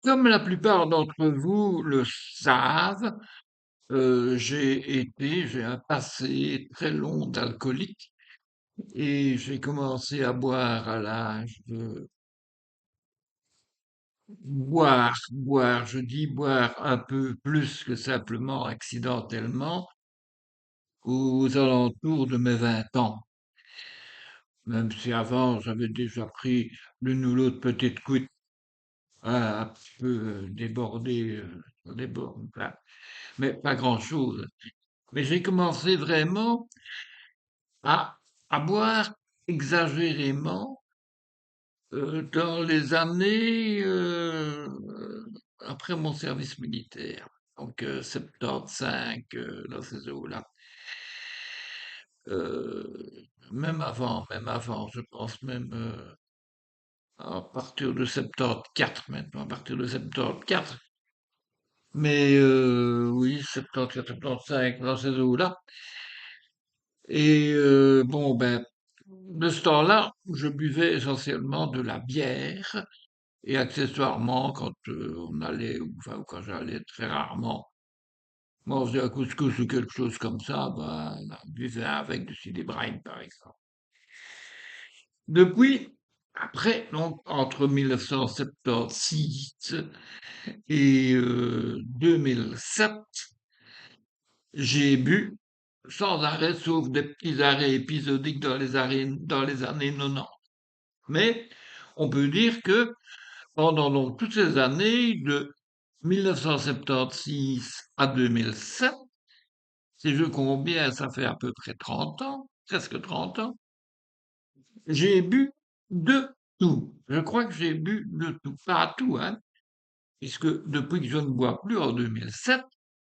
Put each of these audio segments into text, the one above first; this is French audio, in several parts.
Comme la plupart d'entre vous le savent, j'ai un passé très long d'alcoolique et j'ai commencé à boire à l'âge de boire, je dis boire un peu plus que simplement accidentellement, aux alentours de mes 20 ans. Même si avant j'avais déjà pris l'une ou l'autre petite cuite un petit peu débordée sur les bords, enfin, mais pas grand-chose. Mais j'ai commencé vraiment à, à boire exagérément dans les années après mon service militaire. Donc 75, dans ces eaux-là. Même avant, je pense même à partir de 74 maintenant, à partir de 74. Mais oui, 74, 75, dans ces eaux-là. Et bon, ben, de ce temps-là, je buvais essentiellement de la bière et accessoirement, quand on allait, ou enfin, quand j'allais très rarement manger un couscous ou quelque chose comme ça, ben, on buvait avec du cidre brine, par exemple. Depuis, après, donc, entre 1976 et 2007, j'ai bu sans arrêt, sauf des petits arrêts épisodiques dans les années 90. Mais on peut dire que pendant donc toutes ces années, de 1976 à 2007, si je compte bien, ça fait à peu près 30 ans, presque 30 ans, j'ai bu de tout. Je crois que j'ai bu de tout. Pas tout, hein, puisque depuis que je ne bois plus en 2007,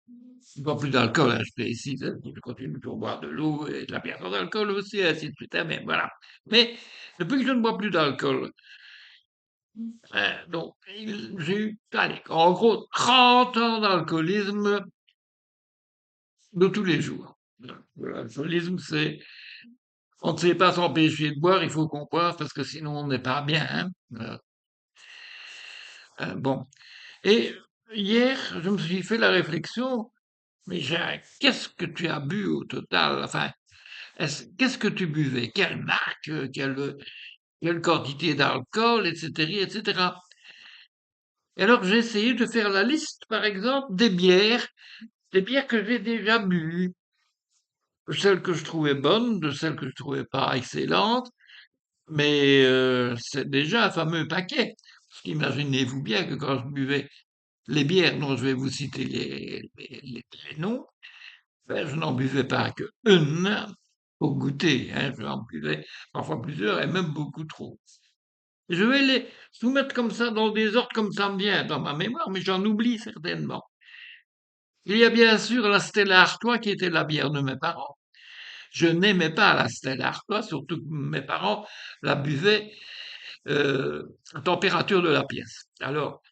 je ne bois plus d'alcool, hein, je précise, hein, je continue toujours à boire de l'eau et de la bière sans alcool aussi, ainsi de suite, hein, mais voilà. Mais depuis que je ne bois plus d'alcool, donc j'ai eu, allez, en gros, 30 ans d'alcoolisme de tous les jours. L'alcoolisme, c'est, on ne sait pas s'empêcher de boire, il faut qu'on boive parce que sinon on n'est pas bien, hein. Bon. Et hier, je me suis fait la réflexion, mais qu'est-ce que tu as bu au total? Enfin, qu'est-ce que tu buvais? Quelle marque? Quelle quantité d'alcool, etc., etc. Et alors, j'ai essayé de faire la liste, par exemple, des bières que j'ai déjà bues, celles que je trouvais bonnes, de celles que je trouvais pas excellentes, mais c'est déjà un fameux paquet. Parce qu'imaginez-vous bien que quand je buvais les bières dont je vais vous citer les noms, ben, je n'en buvais pas que une pour goûter, hein, j'en buvais parfois plusieurs et même beaucoup trop. Je vais les soumettre comme ça dans des ordres comme ça me vient dans ma mémoire, mais j'en oublie certainement. Il y a bien sûr la Stella Artois qui était la bière de mes parents. Je n'aimais pas la Stella Artois, surtout que mes parents la buvaient à température de la pièce. Alors,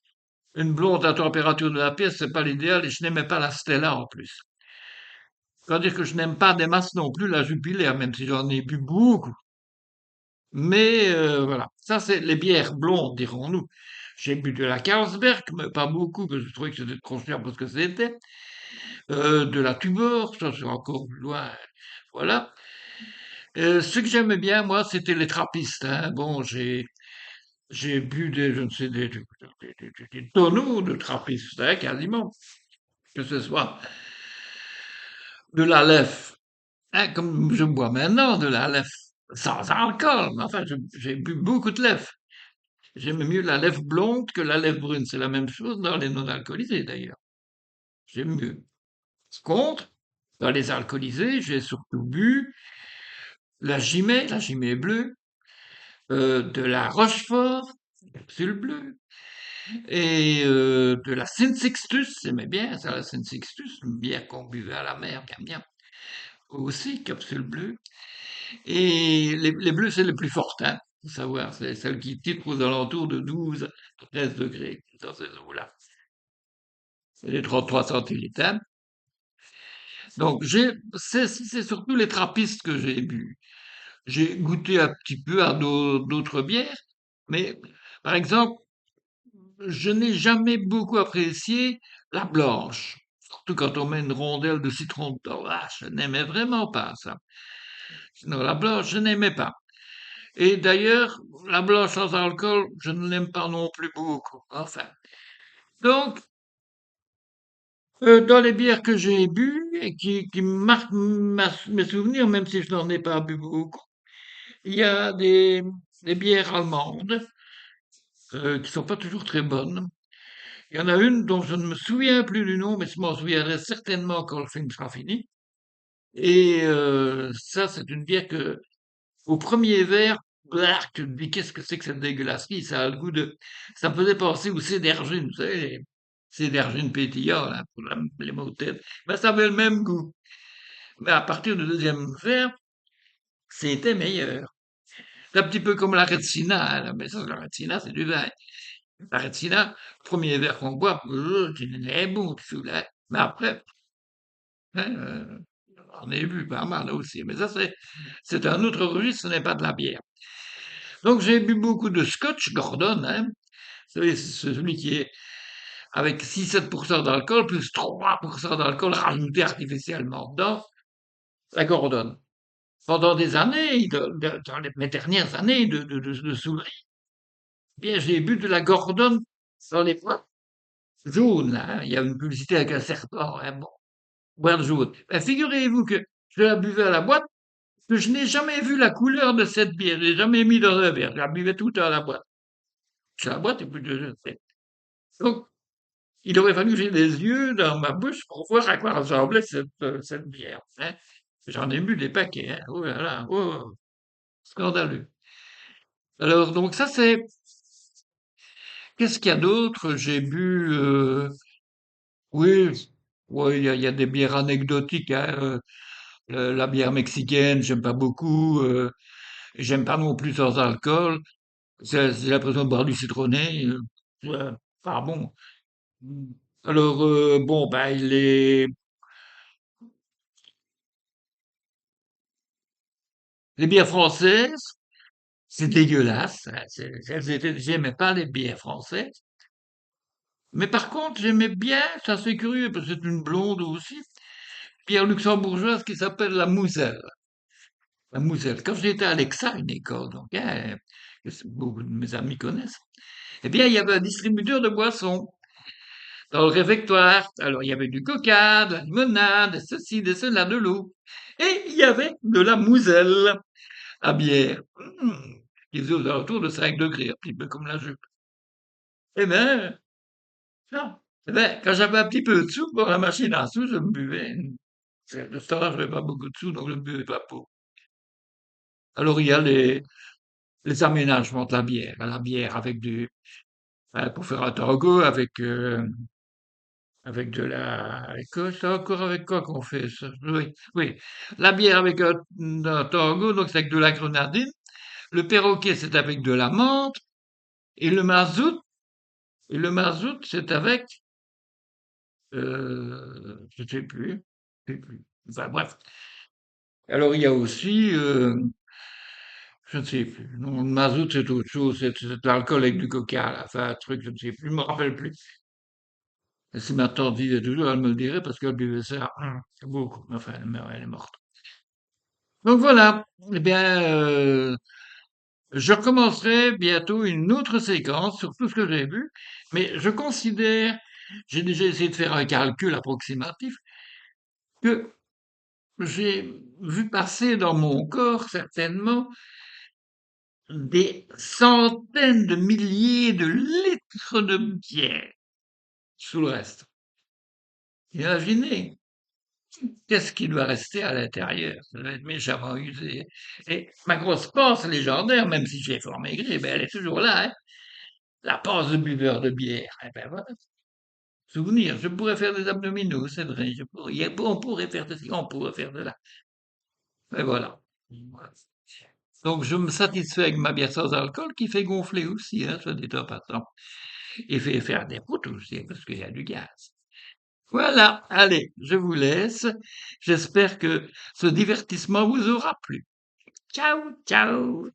une blonde à température de la pièce, c'est pas l'idéal, et je n'aimais pas la Stella en plus. C'est-à-dire que je n'aime pas des masses non plus la Jupiler, même si j'en ai bu beaucoup. Mais voilà, ça c'est les bières blondes, dirons-nous. J'ai bu de la Carlsberg, mais pas beaucoup, parce que je trouvais que c'était trop cher pour ce que c'était. De la Tuborg, ça c'est encore plus loin. Voilà. Ce que j'aimais bien, moi, c'était les trappistes, hein. Bon, j'ai bu des, je ne sais, des tonneaux de trappistes, hein, quasiment. Que ce soit de la lef, hein, comme je bois maintenant, de la lef sans alcool. Mais enfin, j'ai bu beaucoup de lef. J'aime mieux la lèvre blonde que la lèvre brune. C'est la même chose dans les non-alcoolisés d'ailleurs. J'aime mieux. Par contre, dans les alcoolisés, j'ai surtout bu la Chimay bleue, de la Rochefort, capsule bleue, et de la Saint-Sixtus, j'aimais bien ça, la Saint-Sixtus, une bière qu'on buvait à la mer, bien bien. Aussi, capsule bleue. Et les bleus, c'est les plus fortes, hein, faut savoir, c'est celles qui titrent aux alentours de 12 à 13 degrés dans ces eaux-là. C'est les 33 centilitres, hein. Donc, c'est surtout les trappistes que j'ai bu. J'ai goûté un petit peu à d'autres bières, mais par exemple, je n'ai jamais beaucoup apprécié la blanche. Surtout quand on met une rondelle de citron dedans. Ah, je n'aimais vraiment pas ça. Sinon, la blanche, je n'aimais pas. Et d'ailleurs, la blanche sans alcool, je ne l'aime pas non plus beaucoup. Enfin. Donc, dans les bières que j'ai bu et qui marquent mes souvenirs, même si je n'en ai pas bu beaucoup, il y a des bières allemandes qui sont pas toujours très bonnes. Il y en a une dont je ne me souviens plus du nom, mais je m'en souviendrai certainement quand le film sera fini. Et ça, c'est une bière que, au premier verre, black, tu te dis qu'est-ce que c'est que cette dégueulasserie? Ça a le goût de, ça me faisait penser au cédergine, vous savez, les cédergine pétillant, là, pour les maux de tête. Ben, ça avait le même goût. Mais à partir du deuxième verre, c'était meilleur. C'est un petit peu comme la Retsina, là, mais ça, la Retsina, c'est du vin. La Retsina, premier verre qu'on boit, tu es bon, tu là. Mais après, hein, j'en ai bu pas mal aussi. Mais ça, c'est un autre registre, ce n'est pas de la bière. Donc, j'ai bu beaucoup de Scotch Gordon, hein. Vous savez, c'est celui qui est avec 6-7% d'alcool, plus 3% d'alcool rajouté artificiellement dedans, la Gordon. Pendant des années, dans mes dernières années de soulerie, bien, j'ai bu de la Gordon dans les boîtes jaunes, là, hein. Il y a une publicité avec un serpent, hein, bon, boîte jaune. Ben, figurez-vous que je la buvais à la boîte, que je n'ai jamais vu la couleur de cette bière. Je l'ai jamais mis dans un verre. Je la buvais tout à la boîte. C'est la boîte et puis je sais. Donc, il aurait fallu que j'ai des yeux dans ma bouche pour voir à quoi ressemblait cette bière, hein. J'en ai bu des paquets, hein. Oh là là, oh, scandaleux. Alors, donc ça, c'est... Qu'est-ce qu'il y a d'autre? J'ai bu... oui, ouais, il y a des bières anecdotiques, hein. La bière mexicaine, j'aime pas beaucoup. J'aime pas non plus sans alcool. J'ai l'impression de boire du citronné. Ouais, pas bon. Alors, bon, ben, les bières françaises, c'est dégueulasse, hein. J'aimais pas les bières françaises. Mais par contre, j'aimais bien, c'est assez curieux, parce que c'est une blonde aussi, bière luxembourgeoise qui s'appelle la Moselle. La Moselle. Quand j'étais à Lexa, une école, donc, hein, que beaucoup de mes amis connaissent, eh bien, il y avait un distributeur de boissons dans le réfectoire. Alors, il y avait du coca, de la limonade, de ceci, de cela, de l'eau. Et il y avait de la Moselle à bière. Qui faisait aux alentours de 5 degrés, un petit peu comme la jupe. Eh ben, non. Eh ben, quand j'avais un petit peu de sous pour la machine à sous, je me buvais. De ce temps-là, je n'avais pas beaucoup de sous, donc je ne buvais pas pour. Alors, il y a les aménagements de la bière. La bière avec pour faire un tango, avec de la, c'est encore avec quoi qu'on fait ça? Oui, oui. La bière avec un tango, donc c'est avec de la grenadine. Le perroquet, c'est avec de la menthe. Et le mazout, c'est avec, je sais plus, je sais plus. Enfin, bref. Alors, il y a aussi, je ne sais plus. Non, le mazout, c'est autre chose. C'est de l'alcool avec du coca, là. Enfin, un truc, je ne sais plus. Je me rappelle plus. Et si ma tante vivait toujours, elle me le dirait parce qu'elle buvait ça, beaucoup. Enfin, elle est morte. Donc voilà. Eh bien, je recommencerai bientôt une autre séquence sur tout ce que j'ai vu. Mais je considère, j'ai déjà essayé de faire un calcul approximatif, que j'ai vu passer dans mon corps certainement des centaines de milliers de litres de bière sous le reste. Imaginez, qu'est-ce qui doit rester à l'intérieur? Ça doit être méchamment usé. Et ma grosse panse légendaire, même si j'ai fort maigri, ben elle est toujours là, hein. La panse de buveur de bière. Eh ben voilà. Souvenir, je pourrais faire des abdominaux, c'est vrai. On pourrait faire de ci, on pourrait faire de là. Mais voilà. Voilà. Donc, je me satisfais avec ma bière sans alcool qui fait gonfler aussi, hein, soit dit en passant. Et fait faire des routes aussi, parce qu'il y a du gaz. Voilà. Allez, je vous laisse. J'espère que ce divertissement vous aura plu. Ciao, ciao!